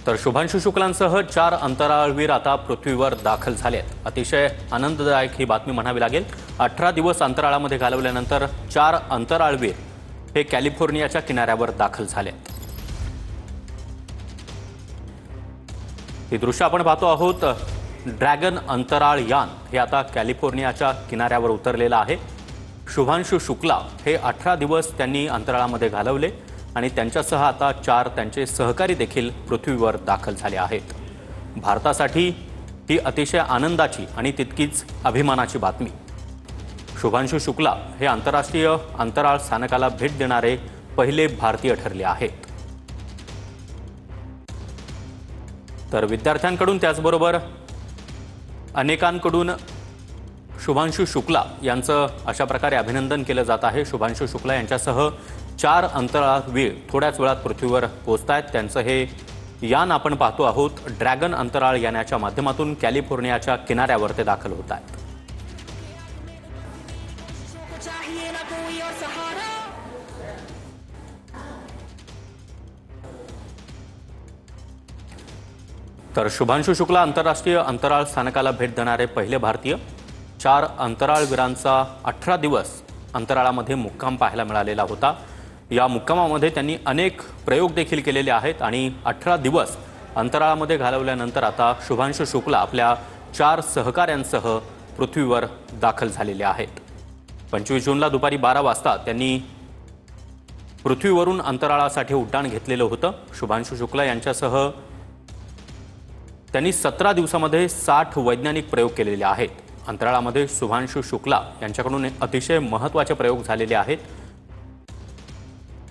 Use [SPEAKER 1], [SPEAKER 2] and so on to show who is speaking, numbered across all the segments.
[SPEAKER 1] तर शुभांशु शुक्लांसह 4 अंतराळवीर आता पृथ्वीवर दाखल झालेत। अतिशय आनंददायक ही बातमी म्हणावी लागेल। 18 दिवस अंतराळामध्ये घालवल्यानंतर 4 अंतराळवीर हे कॅलिफोर्नियाच्या किनाऱ्यावर दाखल झालेत। ही दृश्य आपण पाहतो आहोत। ड्रॅगन अंतराळ यान हे आता कॅलिफोर्नियाच्या किनाऱ्यावर उतरलेलं आहे। शुभांशु शुक्ला हे 18 दिवस त्यांनी अंतराळामध्ये घालवले आणि त्यांच्यासह आता 4 त्यांचे सहकारी देखील पृथ्वीवर दाखल झाले आहेत। भारतासाठी ही अतिशय आनंदाची आणि तितकीच अभिमानाची बातमी। शुभांशु शुक्ला हे आंतरराष्ट्रीय अंतराळ स्थानकाला भेट देणारे पहिले भारतीय ठरले आहेत। तर विद्यार्थ्यांकडून त्याचबरोबर अनेकांकडून शुभांशु शुक्ला यांचं अशा प्रकारे अभिनंदन केलं जात आहे। शुभांशु शुक्ला यांच्यासह 4 अंतराळवीर थोड्याच वेळात पृथ्वीवर पोहोचतायत। त्यांचं हे यान आपण पाहतो आहोत। ड्रॅगन अंतराळ यानाच्या माध्यमातून कॅलिफोर्नियाच्या किनाऱ्यावर ते दाखल होत आहेत। तर शुभांशु शुक्ला आंतरराष्ट्रीय अंतराळ स्थानकाला भेट देणारे पहिले भारतीय। 4 अंतराळवीरांचा 18 दिवस अंतराळामध्ये मुक्काम पाहायला मिळालेला होता। या मुक्कामामध्ये त्यांनी अनेक प्रयोग देखील केलेले आहेत आणि 18 दिवस अंतराळामध्ये घालवल्यानंतर आता शुभांशु शुक्ला आपल्या 4 सहकाऱ्यांसह पृथ्वीवर दाखल झालेले आहेत। 25 जूनला दुपारी 12 वाजता त्यांनी पृथ्वीवरून अंतराळासाठी उड्डाण घेतलेलं होतं। शुभांशु शुक्ला यांच्यासह त्यांनी 17 दिवसांमध्ये 60 वैज्ञानिक प्रयोग केलेले आहेत। अंतराळामध्ये शुभांशु शुक्ला यांच्याकडून अतिशय महत्त्वाचे प्रयोग झालेले आहेत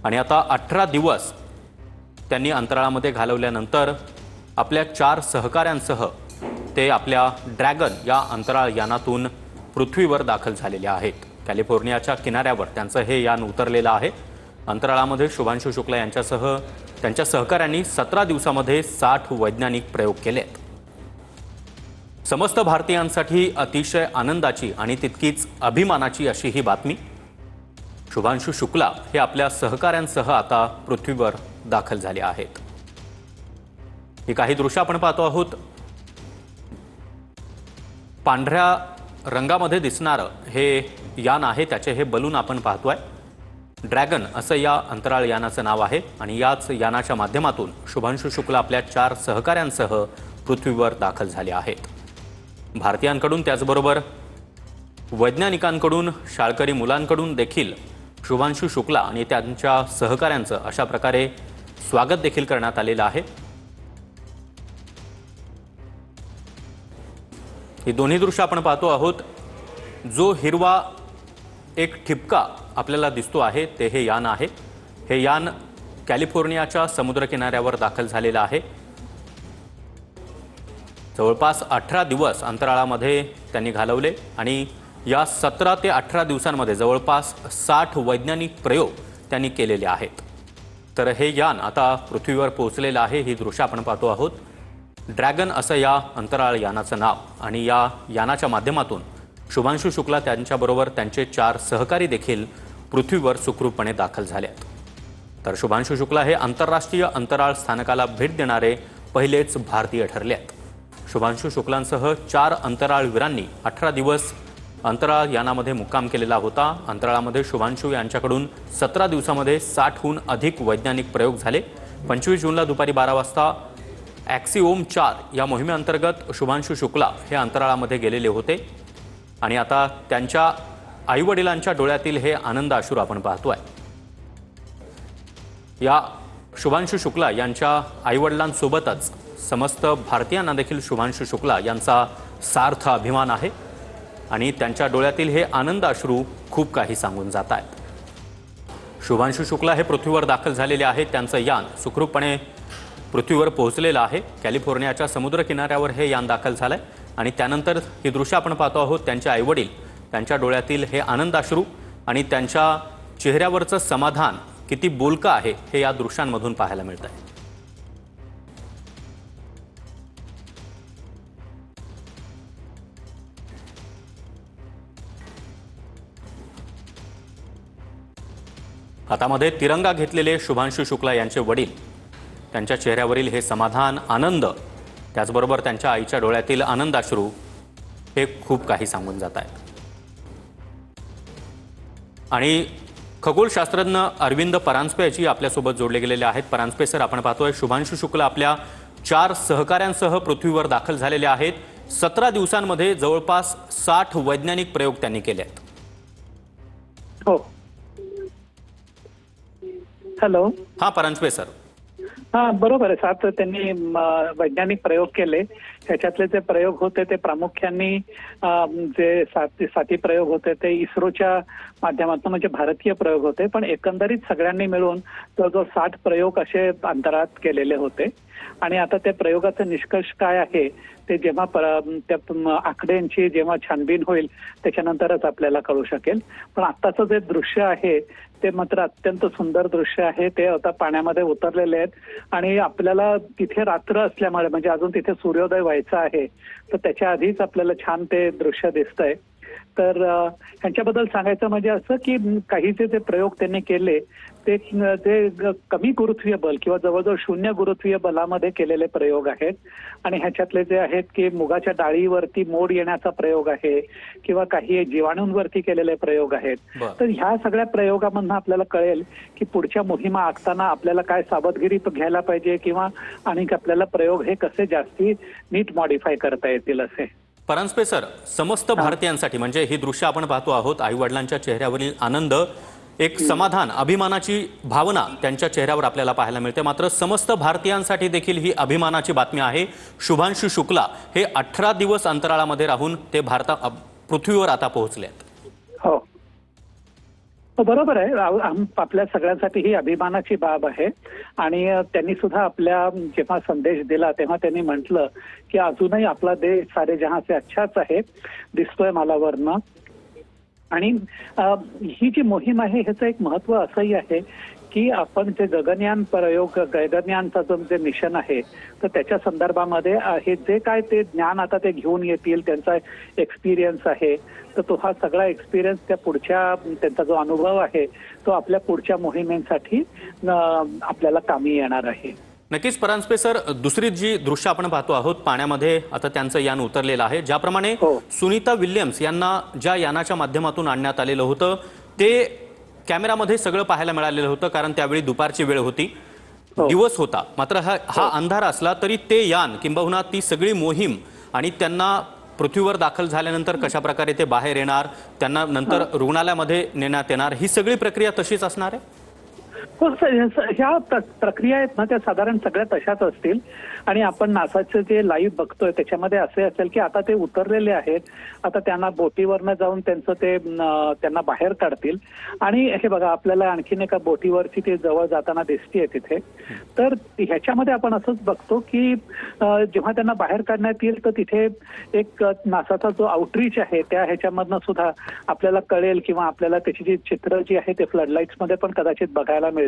[SPEAKER 1] आणि आता 18 दिवस त्यांनी अंतराळामध्ये घालवल्यानंतर आपल्या 4 सहकाऱ्यांसह ते आपल्या ड्रॅगन या अंतराळ यानातून पृथ्वीवर दाखल झालेले आहेत। कॅलिफोर्नियाच्या किनाऱ्यावर त्यांचं हे यान उतरलेलं आहे। अंतराळामध्ये शुभांशु शुक्ला यांच्यासह त्यांच्या सहकाऱ्यांनी 17 दिवसांमध्ये 60 वैज्ञानिक प्रयोग केलेत। समस्त भारतीयांसाठी अतिशय आनंदाची आणि तितकीच अभिमानाची अशी ही बातमी। शुभांशु शुक्ला हे आपल्या सहकाऱ्यांसह आता पृथ्वीवर दाखल झाले आहेत। ही काही दृश्य आपण पाहतो आहोत। पांढऱ्या रंगामध्ये दिसणारं हे यान आहे, त्याचे हे बलून आपण पाहतोय। ड्रॅगन असं या अंतराळ यानाचं नाव आहे आणि याच यानाच्या माध्यमातून शुभांशु शुक्ला आपल्या 4 सहकाऱ्यांसह पृथ्वीवर दाखल झाले आहेत। भारतीयांकडून त्याचबरोबर वैज्ञानिकांकडून, शाळकरी मुलांकडून देखील शुभांशु शुक्ला आणि त्यांच्या सहकाऱ्यांचं अशा प्रकारे स्वागत देखील करण्यात आलेलं आहे। ही दोन्ही दृश्य आपण पाहतो आहोत। जो हिरवा एक ठिपका आपल्याला दिसतो आहे ते हे यान आहे। हे यान कॅलिफोर्नियाच्या समुद्रकिनाऱ्यावर दाखल झालेलं आहे। जवळपास 18 दिवस अंतराळामध्ये त्यांनी घालवले आणि या 17 ते 18 दिवसांमध्ये जवळपास 60 वैज्ञानिक प्रयोग त्यांनी केलेले आहेत। तर हे यान आता पृथ्वीवर पोहोचलेलं आहे। ही दृश्य आपण पाहतो आहोत। ड्रॅगन असं या अंतराळ यानाचं नाव आणि या यानाच्या माध्यमातून शुभांशु शुक्ला त्यांच्याबरोबर त्यांचे 4 सहकारी देखील पृथ्वीवर सुखरूपपणे दाखल झाले आहेत। तर शुभांशु शुक्ला हे आंतरराष्ट्रीय अंतराळ स्थानकाला भेट देणारे पहिलेच भारतीय ठरले आहेत। शुभांशु शुक्लांसह 4 अंतराळवीरांनी 18 दिवस अंतराळ यानामध्ये मुक्काम केलेला होता। अंतराळामध्ये शुभांशु यांच्याकडून 17 दिवसांमध्ये 60हून अधिक वैज्ञानिक प्रयोग झाले। 25 जूनला दुपारी 12 वाजता ॲक्सिओम 4 या मोहिमेअंतर्गत शुभांशु शुक्ला हे अंतराळामध्ये गेलेले होते आणि आता त्यांच्या आईवडिलांच्या डोळ्यातील हे आनंद अश्रू आपण पाहतोय। या शुभांशु शुक्ला यांच्या आईवडिलांसोबतच समस्त भारतीयांना देखील शुभांशु शुक्ला यांचा सार्थ अभिमान आहे आणि त्यांच्या डोळ्यातील हे आनंद अश्रू खूप काही सांगून जात आहेत। शुभांशु शुक्ला हे पृथ्वीवर दाखल झालेले आहेत। त्यांचं यान सुखरूपपणे पृथ्वीवर पोहोचलेलं आहे। कॅलिफोर्नियाच्या समुद्र किनाऱ्यावर हे यान दाखल झालंय आणि त्यानंतर ही दृश्य आपण पाहतो आहोत। त्यांचे आईवडील, त्यांच्या डोळ्यातील हे आनंद अश्रू आणि त्यांच्या चेहऱ्यावरचं समाधान किती बोलकं आहे हे या दृश्यांमधून पाहायला मिळत आहे। हातामध्ये तिरंगा घेतलेले शुभांशु शुक्ला यांचे वडील त्यांच्या चेहऱ्यावरील हे समाधान, आनंद, त्याचबरोबर त्यांच्या आईच्या डोळ्यातील आनंदाश्रू हे खूप काही सांगून जात आहेत. आणि खगोलशास्त्रज्ञ अरविंद परांजपे याची आपल्यासोबत जोडले गेलेले आहेत. परांजपे सर, आपण पाहतोय शुभांशु शुक्ला आपल्या 4 सहकाऱ्यांसह पृथ्वीवर दाखल झालेले आहेत. 17 दिवसांमध्ये जवळपास 60 वैज्ञानिक प्रयोग त्यांनी केले आहेत.
[SPEAKER 2] हो, हॅलो.
[SPEAKER 1] हा परांजपे सर.
[SPEAKER 2] हा, बरोबर आहे. 7 त्यांनी वैज्ञानिक प्रयोग केले. त्याच्यातले जे प्रयोग होते ते प्रामुख्याने जे साती प्रयोग होते ते इस्रोच्या माध्यमातून म्हणजे भारतीय प्रयोग होते, पण एकंदरीत सगळ्यांनी मिळून जवळजवळ 60 प्रयोग असे अंतराळात केलेले होते. आणि आता त्या प्रयोगाचा निष्कर्ष काय आहे ते जेव्हा त्या आकड्यांची जेव्हा छानबीन होईल त्याच्यानंतरच आपल्याला कळू शकेल. पण आत्ताचं जे दृश्य आहे ते मात्र अत्यंत सुंदर दृश्य आहे. ते आता पाण्यामध्ये उतरलेले आहेत आणि आपल्याला तिथे रात्र असल्यामुळे म्हणजे अजून तिथे सूर्योदय व्हायचा आहे, तर त्याच्या आधीच आपल्याला छान ते दृश्य दिसतंय. तर ह्यांच्याबद्दल सांगायचं म्हणजे असं की काही जे प्रयोग त्यांनी केले ते कमी गुरुत्वीय बल किंवा जवळजवळ 0 गुरुत्वीय बलामध्ये केलेले प्रयोग आहेत. आणि ह्याच्यातले जे आहेत की मुगाच्या डाळीवरती मोड येण्याचा प्रयोग आहे किंवा काही जीवाणूंवरती केलेले प्रयोग आहेत. तर ह्या सगळ्या प्रयोगामधून आपल्याला कळेल की पुढच्या मोहिमा आखताना आपल्याला काय सावधगिरी घ्यायला पाहिजे किंवा आणि आपल्याला प्रयोग हे कसे जास्ती नीट मॉडिफाय करता येतील असे.
[SPEAKER 1] परांजपे सर, समस्त भारतीयांसाठी म्हणजे ही दृश्य आपण पाहतो आहोत, आई वडिलांच्या चेहऱ्यावरील आनंद, एक समाधान, अभिमानाची भावना त्यांच्या चेहऱ्यावर आपल्याला पाहायला मिळते. मात्र समस्त भारतीयांसाठी देखील ही अभिमानाची बातमी आहे. शुभांशु शुक्ला हे 18 दिवस अंतराळामध्ये राहून ते पृथ्वीवर आता पोहोचले आहेत.
[SPEAKER 2] हो, बरोबर आहे. आपल्या सगळ्यांसाठी ही अभिमानाची बाब आहे. आणि त्यांनी सुद्धा आपल्या जेव्हा संदेश दिला तेव्हा त्यांनी म्हटलं की अजूनही आपला देश सारे जहां से अच्छाच आहे, दिसतोय मला वरनं. आणि ही जी मोहीम आहे ह्याचं एक महत्व असंही आहे की आपण जे गगनयानचं जे मिशन आहे तर त्याच्या संदर्भामध्ये हे जे काय ते ज्ञान आता ते घेऊन येतील, त्यांचा एक्सपिरियन्स आहे, तर तो हा सगळा एक्सपिरियन्स त्या पुढच्या त्यांचा जो अनुभव आहे तो आपल्या पुढच्या मोहिमेसाठी आपल्याला कामी येणार आहे.
[SPEAKER 1] नक्कीच परांजपे सर, दुसरी जी दृश्य आपण पाहतो आहोत पाण्यामध्ये आता त्यांचं यान उतरलेलं आहे. ज्याप्रमाणे सुनीता विल्यम्स यांना ज्या यानाच्या माध्यमातून आणण्यात आलेलं होतं ते कॅमेरामध्ये सगळं पाहायला मिळालेलं होतं, कारण त्यावेळी दुपारची वेळ होती, दिवस होता. मात्र हा अंधार असला तरी ते यान किंबहुना ती सगळी मोहीम आणि त्यांना पृथ्वीवर दाखल झाल्यानंतर कशा प्रकारे ते बाहेर येणार, त्यांना नंतर रुग्णालयामध्ये नेण्यात येणार, ही सगळी प्रक्रिया तशीच असणार आहे.
[SPEAKER 2] ह्या प्रक्रिया आहेत ना त्या साधारण सगळ्या तशाच असतील. आणि आपण नासाचं जे लाईव्ह बघतोय त्याच्यामध्ये असे असेल की आता ते उतरलेले आहेत, आता त्यांना बोटीवरनं जाऊन त्यांना बाहेर काढतील. आणि हे बघा आपल्याला आणखीन एका बोटीवरची ते जवळ जाताना दिसतीये तिथे. तर ह्याच्यामध्ये आपण असंच बघतो की जेव्हा त्यांना बाहेर काढण्यात येईल तर तिथे एक नासाचा जो आउटरीच आहे त्या ह्याच्यामधनं सुद्धा आपल्याला कळेल किंवा आपल्याला त्याची जी चित्र जी आहे ते फ्लडलाईट्स मध्ये पण कदाचित बघायला मिळतील.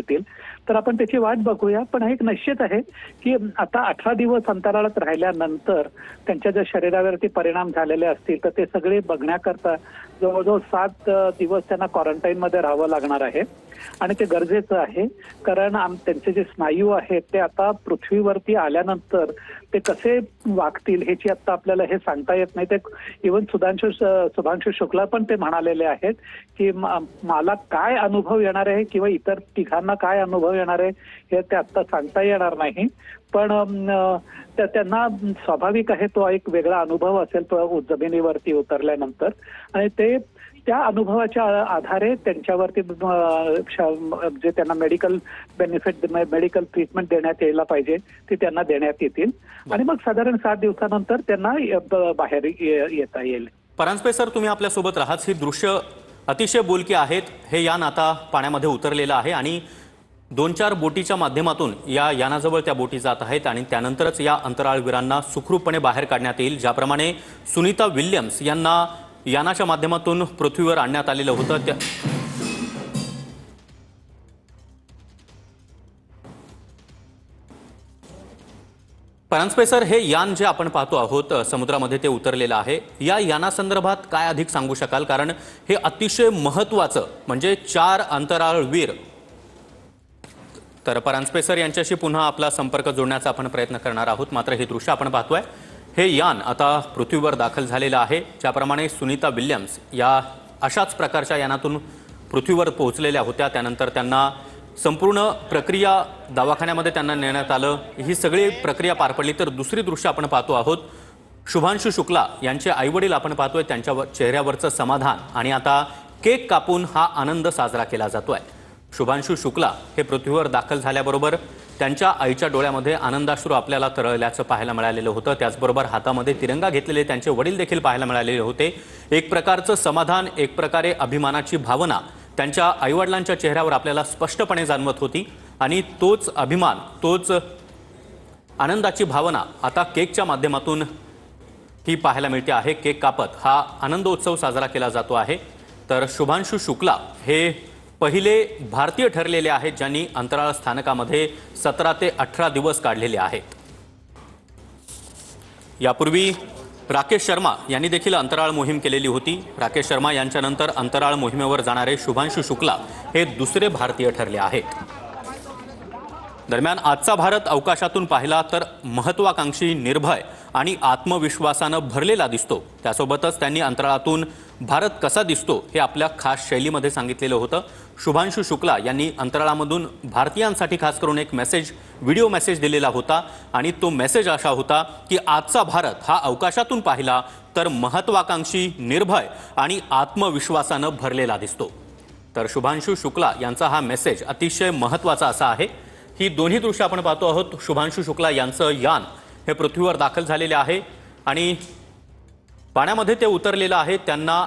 [SPEAKER 2] तर आपण त्याची वाट बघूया. पण एक निश्चित आहे की आता 18 दिवस अंतराळात राहिल्यानंतर त्यांच्या ज्या शरीरावरती परिणाम झालेले असतील तर ते सगळे बघण्याकरता जवळजवळ 7 दिवस त्यांना क्वारंटाईन मध्ये राहावं लागणार आहे. आणि ते गरजेचं आहे कारण त्यांचे जे स्नायू आहेत ते आता पृथ्वीवरती आल्यानंतर ते कसे वागतील ह्याची आता आपल्याला हे सांगता येत नाही. ते इव्हन शुभांशु शुक्ला पण ते म्हणालेले आहेत की मला काय अनुभव येणार आहे किंवा इतर तिघांना काय अनुभव येणार आहे हे ते आता सांगता येणार नाही. पण त्यांना स्वाभाविक आहे तो एक वेगळा अनुभव असेल तो जमिनीवरती उतरल्यानंतर. आणि ते त्या अनुभवाच्या आधारे त्यांच्यावरती जे त्यांना मेडिकल ट्रीटमेंट देण्यात यायला पाहिजे ती त्यांना देण्यात येतील. आणि मग साधारण 7 दिवसानंतर त्यांना बाहेर येता येईल.
[SPEAKER 1] परांजपे सर, तुम्ही आपल्यासोबत राहात. ही दृश्य अतिशय बोलकी आहेत. हे यान आता पाण्यामध्ये उतरलेलं आहे आणि 2-4 बोटीच्या माध्यमातून या यानाजवळ त्या बोटी जात आहेत आणि त्यानंतरच या अंतराळवीरांना सुखरूपपणे बाहेर काढण्यात येईल. ज्याप्रमाणे सुनीता विल्यम्स यांना यानाच्या माध्यमातून पृथ्वीवर आणण्यात आलेलं होतं. परांजपे सर, हे यान जे आपण पाहतो आहोत समुद्रामध्ये ते उतरलेलं आहे, या यानासंदर्भात काय अधिक सांगू शकाल? कारण हे अतिशय महत्त्वाचं म्हणजे 4 अंतराळवीर तर परांजपे यांच्याशी पुन्हा आपला संपर्क जोडण्याचा आपण प्रयत्न करणार आहोत। मात्र हे दृश्य आपण पाहतोय, हे यान आता पृथ्वीवर दाखल झालेलं आहे। ज्याप्रमाणे सुनीता विल्यम्स या अशाच प्रकारच्या यानातून पृथ्वीवर पोहोचलेल्या होत्या, त्यानंतर त्यांना संपूर्ण प्रक्रिया दवाखान्यामध्ये त्यांना नेण्यात आलं। ही सगळी प्रक्रिया पार पडली। तर दुसरी दृश्य आपण पाहतो आहोत, शुभांशु शुक्ला यांचे आईवडील आपण पाहतोय, त्यांच्या चेहऱ्यावरचं समाधान आणि आता केक कापून हा आनंद साजरा केला जातोय। शुभांशु शुक्ला हे पृथ्वीवर दाखल झाल्याबरोबर त्यांच्या आईच्या डोळ्यामध्ये आनंदाश्रू आपल्याला तरळल्याचं पाहायला मिळालेलं होतं। त्याचबरोबर हातामध्ये तिरंगा घेतलेले त्यांचे वडील देखील पाहायला मिळालेले होते। एक प्रकारचं समाधान, एक प्रकारे अभिमानाची भावना त्यांच्या आईवडिलांच्या चेहऱ्यावर आपल्याला स्पष्टपणे जाणवत होती आणि तोच अभिमान, तोच आनंदाची भावना आता केकच्या माध्यमातून ही पाहायला मिळते आहे। केक कापत हा आनंदोत्सव साजरा केला जातो आहे। तर शुभांशु शुक्ला हे पहिले भारतीय ठरलेले आहेत ज्यांनी अंतराळ स्थानकामध्ये 17 ते 18 दिवस काढलेले आहेत। यापूर्वी राकेश शर्मा यांनी देखील अंतराळ मोहीम केलेली होती। राकेश शर्मा यांच्यानंतर अंतराळ मोहिमेवर जाणारे शुभांशु शुक्ला हे दुसरे भारतीय ठरले आहेत। दरम्यान आजचा भारत अवकाशातून पाहिला तर महत्त्वाकांक्षी, निर्भय आणि आत्मविश्वासानं भरलेला दिसतो। त्यासोबतच त्यांनी अंतराळातून भारत कसा दिसतो हे आपल्या खास शैलीमध्ये सांगितलेलं होतं। शुभांशु शुक्ला यांनी अंतराळामधून भारतीयांसाठी खास करून एक व्हिडिओ मेसेज दिलेला होता आणि तो मेसेज असा होता की आजचा भारत हा अवकाशातून पाहिला तर महत्त्वाकांक्षी, निर्भय आणि आत्मविश्वासानं भरलेला दिसतो। तर शुभांशु शुक्ला यांचा हा मेसेज अतिशय महत्त्वाचा असा आहे। ही दोन्ही दृश्य आपण पाहतो आहोत। शुभांशु शुक्ला यांचं यान हे पृथ्वीवर दाखल झालेले आहे आणि पाण्यामध्ये ते उतरलेलं आहे। त्यांना